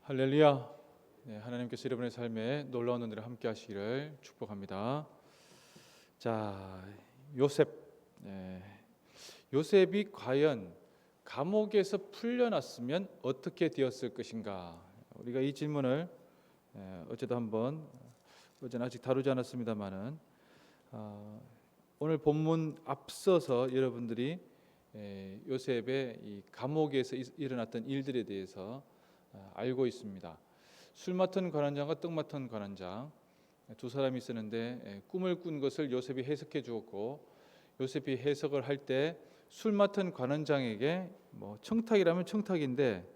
할렐루야. 네, 하나님께서 여러분의 삶에 놀라운 은혜를 함께 하시기를 축복합니다. 자, 요셉. 네, 요셉이 과연 감옥에서 풀려났으면 어떻게 되었을 것인가? 우리가 이 질문을 어제도 한번, 어제는 아직 다루지 않았습니다만은 오늘 본문 앞서서 여러분들이 요셉의 이 감옥에서 일어났던 일들에 대해서 알고 있습니다. 술 맡은 관원장과 떡 맡은 관원장 두 사람이 있었는데 꿈을 꾼 것을 요셉이 해석해 주었고, 요셉이 해석을 할 때 술 맡은 관원장에게 청탁이라면 청탁인데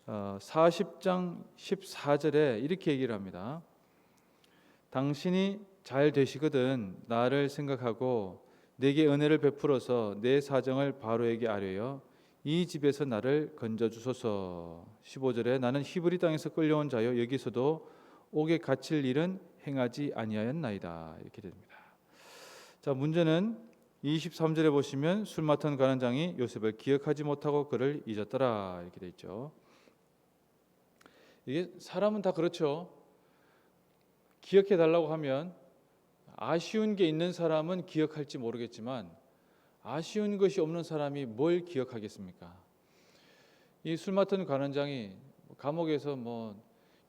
40장 14절에 이렇게 얘기를 합니다. 당신이 잘 되시거든 나를 생각하고 내게 은혜를 베풀어서 내 사정을 바로에게 아뢰어 이 집에서 나를 건져 주소서. 15절에 나는 히브리 땅에서 끌려온 자요 여기서도 옥에 갇힐 일은 행하지 아니하였나이다. 이렇게 됩니다. 자, 문제는 23절에 보시면 술 맡은 관원장이 요셉을 기억하지 못하고 그를 잊었더라 이렇게 돼 있죠. 이게 사람은 다 그렇죠. 기억해 달라고 하면 아쉬운 게 있는 사람은 기억할지 모르겠지만 아쉬운 것이 없는 사람이 뭘 기억하겠습니까? 이 술 맡은 관원장이 감옥에서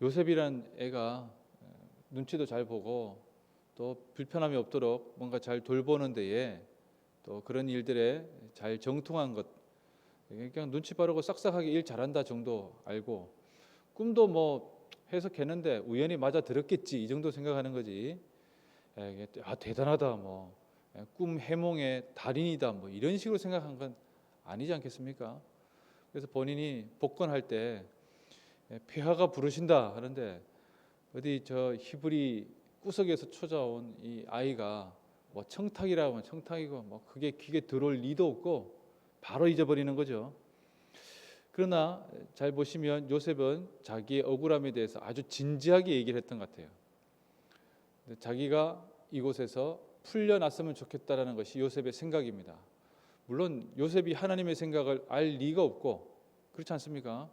요셉이란 애가 눈치도 잘 보고 또 불편함이 없도록 뭔가 잘 돌보는 데에 또 그런 일들에 잘 정통한 것, 그냥 눈치 빠르고 싹싹하게 일 잘한다 정도 알고, 꿈도 해석했는데 우연히 맞아 들었겠지 이 정도 생각하는 거지. 대단하다 꿈 해몽의 달인이다 이런 식으로 생각한 건 아니지 않겠습니까? 그래서 본인이 복권할 때 폐하가 부르신다 하는데 어디 저 히브리 구석에서 찾아온 이 아이가 청탁이라고 하면 청탁이고 그게 귀에 들어올 리도 없고 바로 잊어버리는 거죠. 그러나 잘 보시면 요셉은 자기의 억울함에 대해서 아주 진지하게 얘기를 했던 것 같아요. 자기가 이곳에서 풀려났으면 좋겠다라는 것이 요셉의 생각입니다. 물론 요셉이 하나님의 생각을 알 리가 없고 그렇지 않습니까?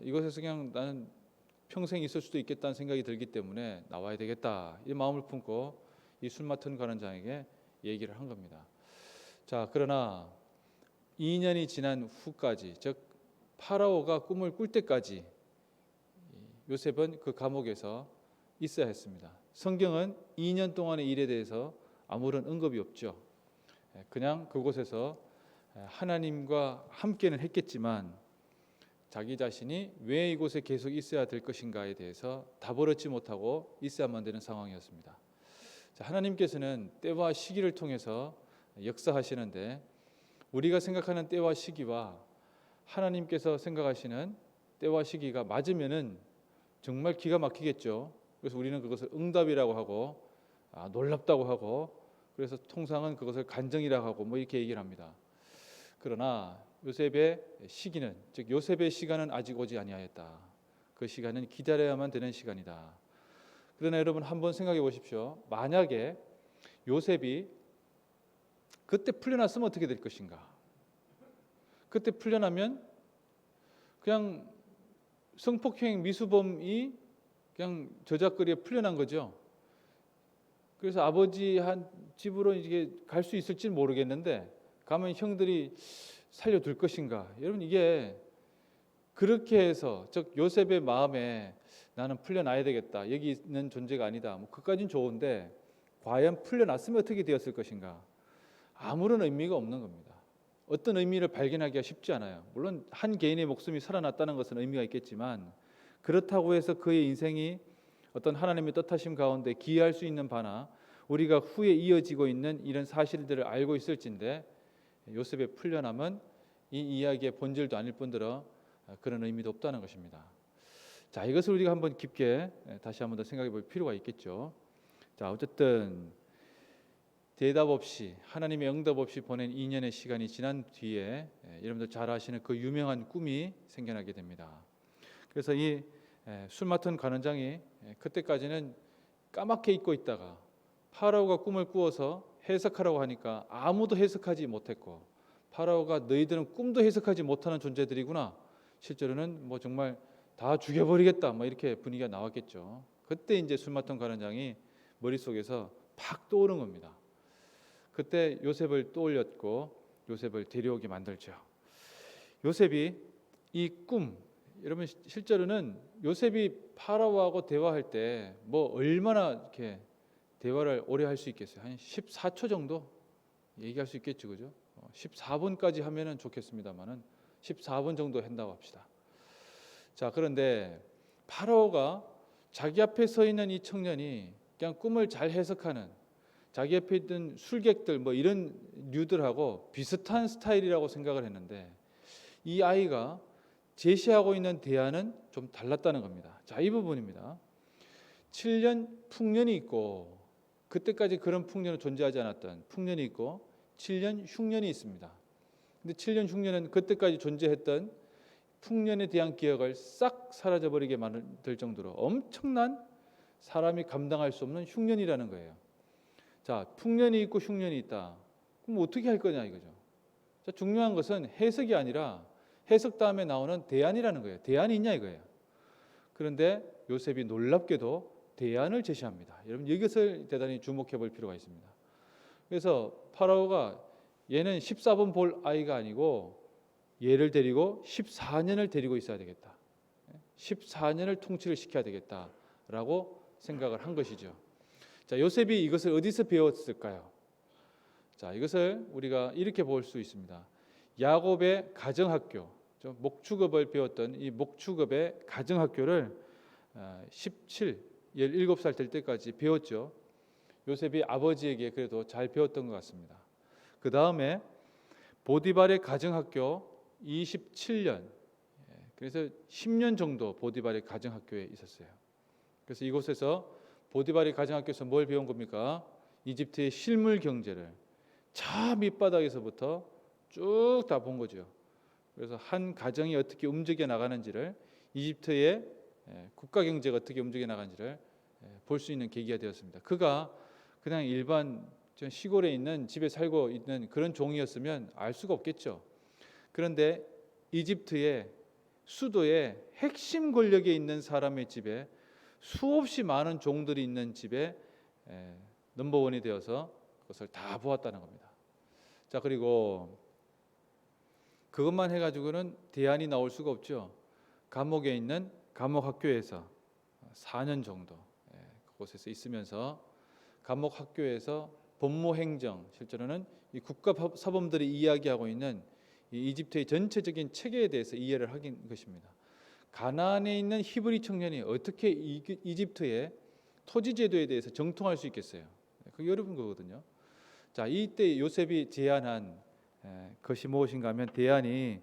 이곳에서 그냥 나는 평생 있을 수도 있겠다는 생각이 들기 때문에 나와야 되겠다 이 마음을 품고 이 술 맡은 관원장에게 얘기를 한 겁니다. 자, 그러나 2년이 지난 후까지, 즉 파라오가 꿈을 꿀 때까지 요셉은 그 감옥에서 있어야 했습니다. 성경은 2년 동안의 일에 대해서 아무런 언급이 없죠. 그냥 그곳에서 하나님과 함께는 했겠지만 자기 자신이 왜 이곳에 계속 있어야 될 것인가에 대해서 답을 얻지 못하고 있어야만 되는 상황이었습니다. 자, 하나님께서는 때와 시기를 통해서 역사하시는데 우리가 생각하는 때와 시기와 하나님께서 생각하시는 때와 시기가 맞으면은 정말 기가 막히겠죠. 그래서 우리는 그것을 응답이라고 하고 놀랍다고 하고, 그래서 통상은 그것을 간정이라고 하고 이렇게 얘기를 합니다. 그러나 요셉의 시기는, 즉 요셉의 시간은 아직 오지 아니하였다. 그 시간은 기다려야만 되는 시간이다. 그러나 여러분 한번 생각해 보십시오. 만약에 요셉이 그때 풀려났으면 어떻게 될 것인가? 그때 풀려나면 그냥 성폭행 미수범이 그냥 저작거리에 풀려난 거죠. 그래서 아버지 한 집으로 이게 갈 수 있을지 모르겠는데 가면 형들이 살려둘 것인가? 여러분 이게 그렇게 해서, 즉 요셉의 마음에 나는 풀려나야 되겠다, 여기 있는 존재가 아니다, 그까진 좋은데 과연 풀려났으면 어떻게 되었을 것인가? 아무런 의미가 없는 겁니다. 어떤 의미를 발견하기가 쉽지 않아요. 물론 한 개인의 목숨이 살아났다는 것은 의미가 있겠지만 그렇다고 해서 그의 인생이 어떤 하나님의 뜻하심 가운데 기여할 수 있는 바나 우리가 후에 이어지고 있는 이런 사실들을 알고 있을진데 요셉의 풀려남은 이 이야기의 본질도 아닐 뿐더러 그런 의미도 없다는 것입니다. 자, 이것을 우리가 한번 깊게 다시 한번 더 생각해 볼 필요가 있겠죠. 자, 어쨌든 대답 없이, 하나님의 응답 없이 보낸 2년의 시간이 지난 뒤에 여러분들 잘 아시는 그 유명한 꿈이 생겨나게 됩니다. 그래서 이 술 맡은 관원장이 그때까지는 까맣게 잊고 있다가 파라오가 꿈을 꾸어서 해석하라고 하니까 아무도 해석하지 못했고, 파라오가 너희들은 꿈도 해석하지 못하는 존재들이구나, 실제로는 정말 다 죽여버리겠다, 뭐 이렇게 분위기가 나왔겠죠. 그때 이제 술 맡은 관원장이 머릿속에서 팍 떠오른 겁니다. 그때 요셉을 떠올렸고 요셉을 데려오게 만들죠. 요셉이 이 꿈, 여러분 실제로는 요셉이 파라오하고 대화할 때 뭐 얼마나 이렇게 대화를 오래 할 수 있겠어요? 한 14초 정도 얘기할 수 있겠죠, 그죠? 14분까지 하면은 좋겠습니다만은 14분 정도 한다고 합시다. 자, 그런데 파라오가 자기 앞에 서 있는 이 청년이 그냥 꿈을 잘 해석하는, 자기 옆에 있던 술객들 뭐 이런 류들하고 비슷한 스타일이라고 생각을 했는데 이 아이가 제시하고 있는 대안은 좀 달랐다는 겁니다. 자, 이 부분입니다. 7년 풍년이 있고, 그때까지 그런 풍년은 존재하지 않았던 풍년이 있고 7년 흉년이 있습니다. 근데 7년 흉년은 그때까지 존재했던 풍년에 대한 기억을 싹 사라져버리게 만들 정도로 엄청난 사람이 감당할 수 없는 흉년이라는 거예요. 자, 풍년이 있고 흉년이 있다. 그럼 어떻게 할 거냐 이거죠. 자, 중요한 것은 해석이 아니라 해석 다음에 나오는 대안이라는 거예요. 대안이 있냐 이거예요. 그런데 요셉이 놀랍게도 대안을 제시합니다. 여러분 이것을 대단히 주목해 볼 필요가 있습니다. 그래서 파라오가 얘는 14번 볼 아이가 아니고 얘를 데리고 14년을 데리고 있어야 되겠다. 14년을 통치를 시켜야 되겠다라고 생각을 한 것이죠. 자, 요셉이 이것을 어디서 배웠을까요? 자, 이것을 우리가 이렇게 볼 수 있습니다. 야곱의 가정학교, 목축업을 배웠던 이 목축업의 가정학교를 17살 될 때까지 배웠죠. 요셉이 아버지에게 그래도 잘 배웠던 것 같습니다. 그 다음에 보디발의 가정학교 27년, 그래서 10년 정도 보디발의 가정학교에 있었어요. 그래서 이곳에서 보디발의 가정학교에서 뭘 배운 겁니까? 이집트의 실물 경제를 저 밑바닥에서부터 쭉 다 본 거죠. 그래서 한 가정이 어떻게 움직여 나가는지를, 이집트의 국가 경제가 어떻게 움직여 나가는지를 볼 수 있는 계기가 되었습니다. 그가 그냥 일반 시골에 있는 집에 살고 있는 그런 종이었으면 알 수가 없겠죠. 그런데 이집트의 수도의 핵심 권력에 있는 사람의 집에 수없이 많은 종들이 있는 집에 넘버원이 되어서 그것을 다 보았다는 겁니다. 자, 그리고 그것만 해가지고는 대안이 나올 수가 없죠. 감옥에 있는 감옥학교에서 4년 정도 그곳에서 있으면서 감옥학교에서 법무행정, 실제로는 이 국가사범들이 이야기하고 있는 이 이집트의 전체적인 체계에 대해서 이해를 하긴 것입니다. 가나안에 있는 히브리 청년이 어떻게 이집트의 토지 제도에 대해서 정통할 수 있겠어요? 그게 어려운 거거든요. 자, 이때 요셉이 제안한 것이 무엇인가 하면 대안이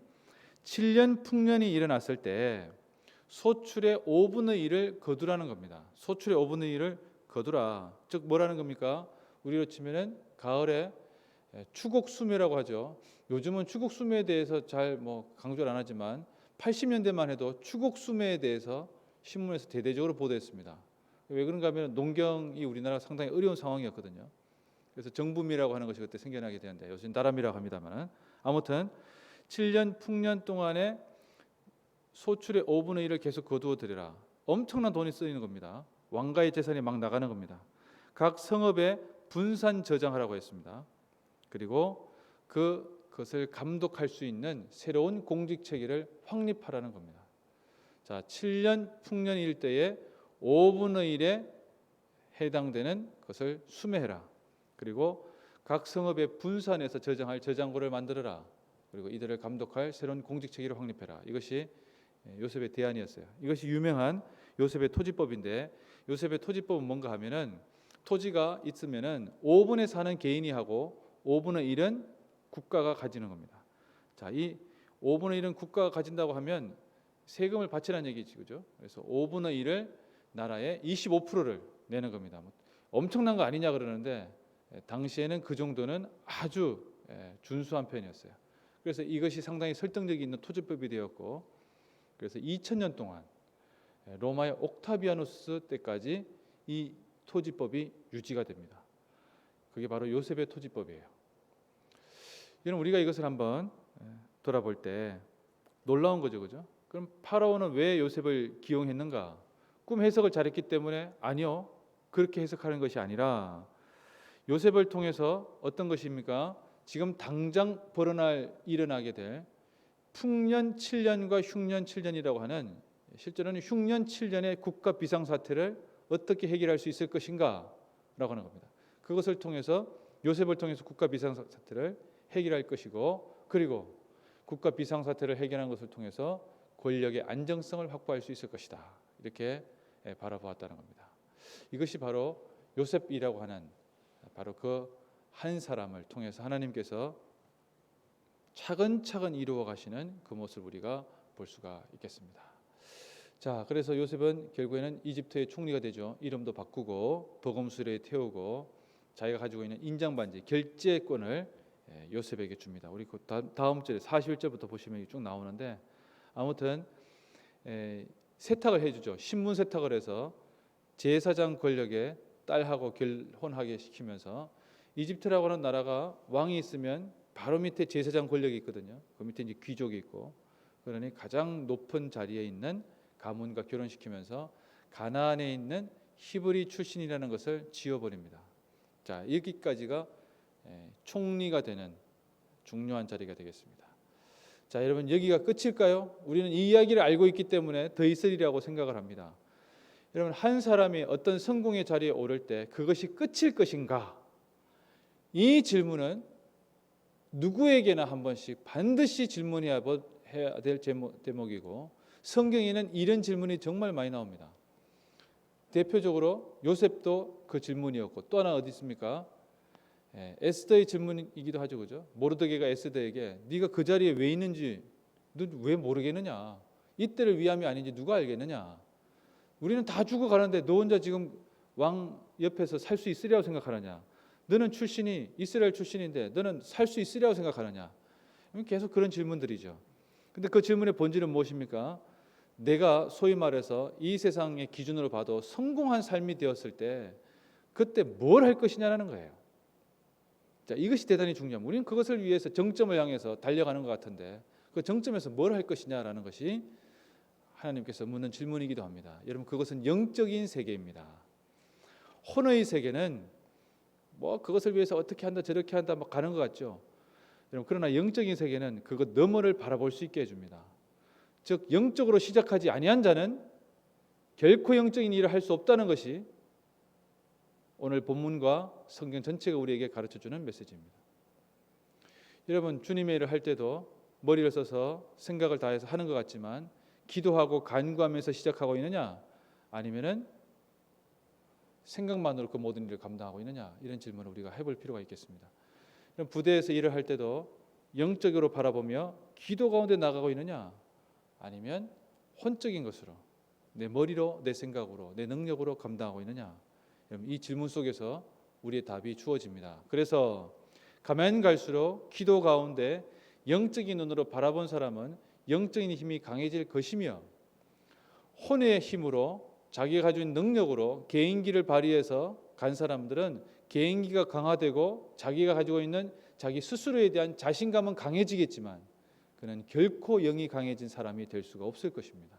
7년 풍년이 일어났을 때 소출의 5분의 1을 거두라는 겁니다. 소출의 5분의 1을 거두라. 즉 뭐라는 겁니까? 우리로 치면은 가을에 추곡수매라고 하죠. 요즘은 추곡수매에 대해서 잘 뭐 강조를 안 하지만 80년대만 해도 추곡수매에 대해서 신문에서 대대적으로 보도했습니다. 왜 그런가 하면 농경이 우리나라 상당히 어려운 상황이었거든요. 그래서 정부미라고 하는 것이 그때 생겨나게 되는데 요즘 나라미라고 합니다만, 아무튼 7년 풍년 동안에 소출의 5분의 1을 계속 거두어 들여라. 엄청난 돈이 쓰이는 겁니다. 왕가의 재산이 막 나가는 겁니다. 각 성읍에 분산 저장하라고 했습니다. 그리고 그것을 감독할 수 있는 새로운 공직 체계를 확립하라는 겁니다. 자, 7년 풍년일 때에 5분의 1에 해당되는 것을 수매해라. 그리고 각 성읍에 분산해서 저장할 저장고를 만들어라. 그리고 이들을 감독할 새로운 공직 체계를 확립해라. 이것이 요셉의 대안이었어요. 이것이 유명한 요셉의 토지법인데, 요셉의 토지법은 뭔가 하면은 토지가 있으면은 5분의 4는 개인이 하고 5분의 1은 국가가 가지는 겁니다. 자, 이 5분의 1은 국가가 가진다고 하면 세금을 바치라는 얘기지, 그죠? 그래서 5분의 1을 나라의 25%를 내는 겁니다. 엄청난 거 아니냐 그러는데 당시에는 그 정도는 아주 준수한 편이었어요. 그래서 이것이 상당히 설득력이 있는 토지법이 되었고, 그래서 2000년 동안 로마의 옥타비아누스 때까지 이 토지법이 유지가 됩니다. 그게 바로 요셉의 토지법이에요. 여러분, 우리가 이것을 한번 돌아볼 때 놀라운 거죠, 그죠? 그럼 파라오는 왜 요셉을 기용했는가? 꿈 해석을 잘했기 때문에? 아니요. 그렇게 해석하는 것이 아니라 요셉을 통해서 어떤 것입니까? 지금 당장 일어나게 될 풍년 7년과 흉년 7년이라고 하는, 실제로는 흉년 7년의 국가 비상사태를 어떻게 해결할 수 있을 것인가 라고 하는 겁니다. 그것을 통해서, 요셉을 통해서 국가 비상사태를 해결할 것이고, 그리고 국가 비상사태를 해결하는 것을 통해서 권력의 안정성을 확보할 수 있을 것이다, 이렇게 바라보았다는 겁니다. 이것이 바로 요셉이라고 하는, 바로 그 한 사람을 통해서 하나님께서 차근차근 이루어 가시는 그 모습을 우리가 볼 수가 있겠습니다. 자, 그래서 요셉은 결국에는 이집트의 총리가 되죠. 이름도 바꾸고 버금수레에 태우고 자기가 가지고 있는 인장 반지, 결제권을 요셉에게 줍니다. 우리 그 다음 절에 41절부터 보시면 쭉 나오는데, 아무튼 세탁을 해주죠. 신분 세탁을 해서 제사장 권력의 딸하고 결혼하게 시키면서, 이집트라고 하는 나라가 왕이 있으면 바로 밑에 제사장 권력이 있거든요. 그 밑에 이제 귀족이 있고, 그러니 가장 높은 자리에 있는 가문과 결혼시키면서 가나안에 있는 히브리 출신이라는 것을 지워버립니다. 자, 여기까지가 총리가 되는 중요한 자리가 되겠습니다. 자, 여러분, 여기가 끝일까요? 우리는 이 이야기를 알고 있기 때문에 더 있으리라고 생각을 합니다. 여러분, 한 사람이 어떤 성공의 자리에 오를 때 그것이 끝일 것인가? 이 질문은 누구에게나 한 번씩 반드시 질문해야 될 제목이고, 성경에는 이런 질문이 정말 많이 나옵니다. 대표적으로 요셉도 그 질문이었고, 또 하나 어디 있습니까? 에스더의 질문이기도 하죠, 그죠? 모르드게가 에스더에게 네가 그 자리에 왜 있는지 너 왜 모르겠느냐? 이때를 위함이 아닌지 누가 알겠느냐? 우리는 다 죽어가는데 너 혼자 지금 왕 옆에서 살 수 있으리라고 생각하느냐? 너는 출신이 이스라엘 출신인데 너는 살 수 있으리라고 생각하느냐? 계속 그런 질문들이죠. 근데 그 질문의 본질은 무엇입니까? 내가 소위 말해서 이 세상의 기준으로 봐도 성공한 삶이 되었을 때 그때 뭘 할 것이냐라는 거예요. 자, 이것이 대단히 중요합니다. 우리는 그것을 위해서 정점을 향해서 달려가는 것 같은데, 그 정점에서 뭘 할 것이냐라는 것이 하나님께서 묻는 질문이기도 합니다. 여러분, 그것은 영적인 세계입니다. 혼의 세계는 뭐 그것을 위해서 어떻게 한다 저렇게 한다 막 가는 것 같죠. 여러분, 그러나 영적인 세계는 그것 너머를 바라볼 수 있게 해줍니다. 즉, 영적으로 시작하지 아니한 자는 결코 영적인 일을 할 수 없다는 것이 오늘 본문과 성경 전체가 우리에게 가르쳐주는 메시지입니다. 여러분, 주님의 일을 할 때도 머리를 써서 생각을 다해서 하는 것 같지만 기도하고 간구하면서 시작하고 있느냐, 아니면은 생각만으로 그 모든 일을 감당하고 있느냐, 이런 질문을 우리가 해볼 필요가 있겠습니다. 부대에서 일을 할 때도 영적으로 바라보며 기도 가운데 나가고 있느냐, 아니면 혼적인 것으로 내 머리로 내 생각으로 내 능력으로 감당하고 있느냐, 이 질문 속에서 우리의 답이 주어집니다. 그래서 가면 갈수록 기도 가운데 영적인 눈으로 바라본 사람은 영적인 힘이 강해질 것이며, 혼의 힘으로 자기가 가지고 있는 능력으로 개인기를 발휘해서 간 사람들은 개인기가 강화되고 자기가 가지고 있는 자기 스스로에 대한 자신감은 강해지겠지만 그는 결코 영이 강해진 사람이 될 수가 없을 것입니다.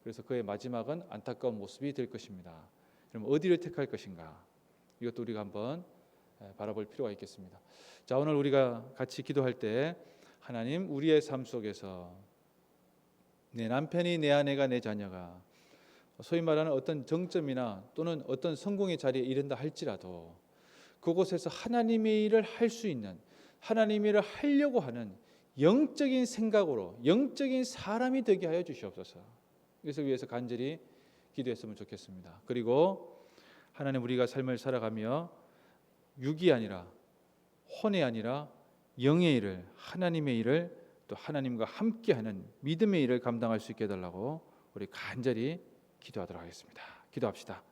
그래서 그의 마지막은 안타까운 모습이 될 것입니다. 그럼 어디를 택할 것인가? 이것도 우리가 한번 바라볼 필요가 있겠습니다. 자, 오늘 우리가 같이 기도할 때, 하나님, 우리의 삶 속에서 내 남편이, 내 아내가, 내 자녀가 소위 말하는 어떤 정점이나 또는 어떤 성공의 자리에 이른다 할지라도 그곳에서 하나님의 일을 할 수 있는, 하나님의 일을 하려고 하는 영적인 생각으로 영적인 사람이 되게 하여 주시옵소서. 이것을 위해서 간절히 기도했으면 좋겠습니다. 그리고 하나님, 우리가 삶을 살아가며 육이 아니라 혼이 아니라 영의 일을, 하나님의 일을, 또 하나님과 함께하는 믿음의 일을 감당할 수 있게 해달라고 우리 간절히 기도하도록 하겠습니다. 기도합시다.